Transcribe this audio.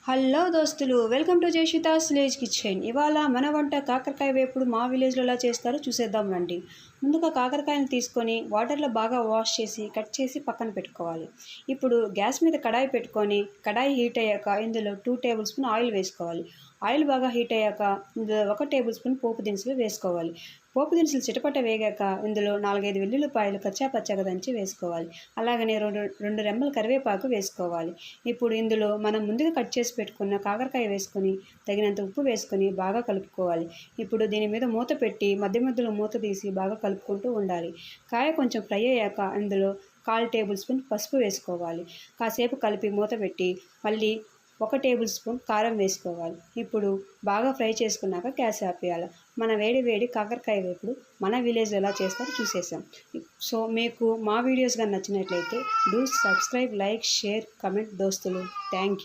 Hello దోస్తులు, welcome to జయశ్వితాస్ village kitchen. ఇవాళ మన వంట కాకరకాయ వేపుడు మా విలేజ్లో ఎలా చేస్తారో చూసేద్దాం రండి. ముందుగా కాకరకాయను తీసుకొని వాటర్లో బాగా వాష్ చేసి కట్ చేసి పక్కన పెట్టుకోవాలి. ఇప్పుడు గ్యాస్ మీద కడాయి పెట్టుకొని కడాయి హీట్ అయ్యాక ఇందులో 2 టేబుల్ స్పూన్ ఆయిల్ వేసుకోవాలి. ఆయిల్ బాగా హీట్ అయ్యాక ఇందులో 1 టేబుల్ స్పూన్ పోపు దినుసులు వేసుకోవాలి. పోపు దినుసులు చిటపట వేగాక ఇందులో 4-5 వెల్లుల్లిపాయలు కచ్చా పచ్చగా దంచి వేసుకోవాలి. అలాగనే రెండు రెమ్మల కరివేపాకు వేసుకోవాలి. ఇప్పుడు ఇందులో మనం ముందుగా కట్ చేసి పెట్టుకున్న కాకరకాయ వేసుకొని తగినంత ఉప్పు వేసుకొని బాగా కలుపుకోవాలి. ఇప్పుడు దీని మీద మూత పెట్టి మధ్య మధ్యలో మూత తీసి బాగా కలుపుకుంటూ ఉండాలి. కాయ కొంచెం ఫ్రై అయ్యాక ఇందులో 1/4 టేబుల్ స్పూన్ పసుపు వేసుకోవాలి. కాసేపు కలిపి మూత పెట్టి మళ్ళీ 1 టేబుల్ స్పూన్ కారం వేసుకోవాలి. ఇప్పుడు బాగా ఫ్రై చేసుకున్నాక గ్యాస్ ఆపేయాలి. మన వేడి వేడి కాకరకాయ వేపుడు మన విలేజ్లో ఎలా చేస్తారో చూసేసాం. సో మీకు మా వీడియోస్ కానీ నచ్చినట్లయితే do subscribe, like, share, comment దోస్తులు. Thank you.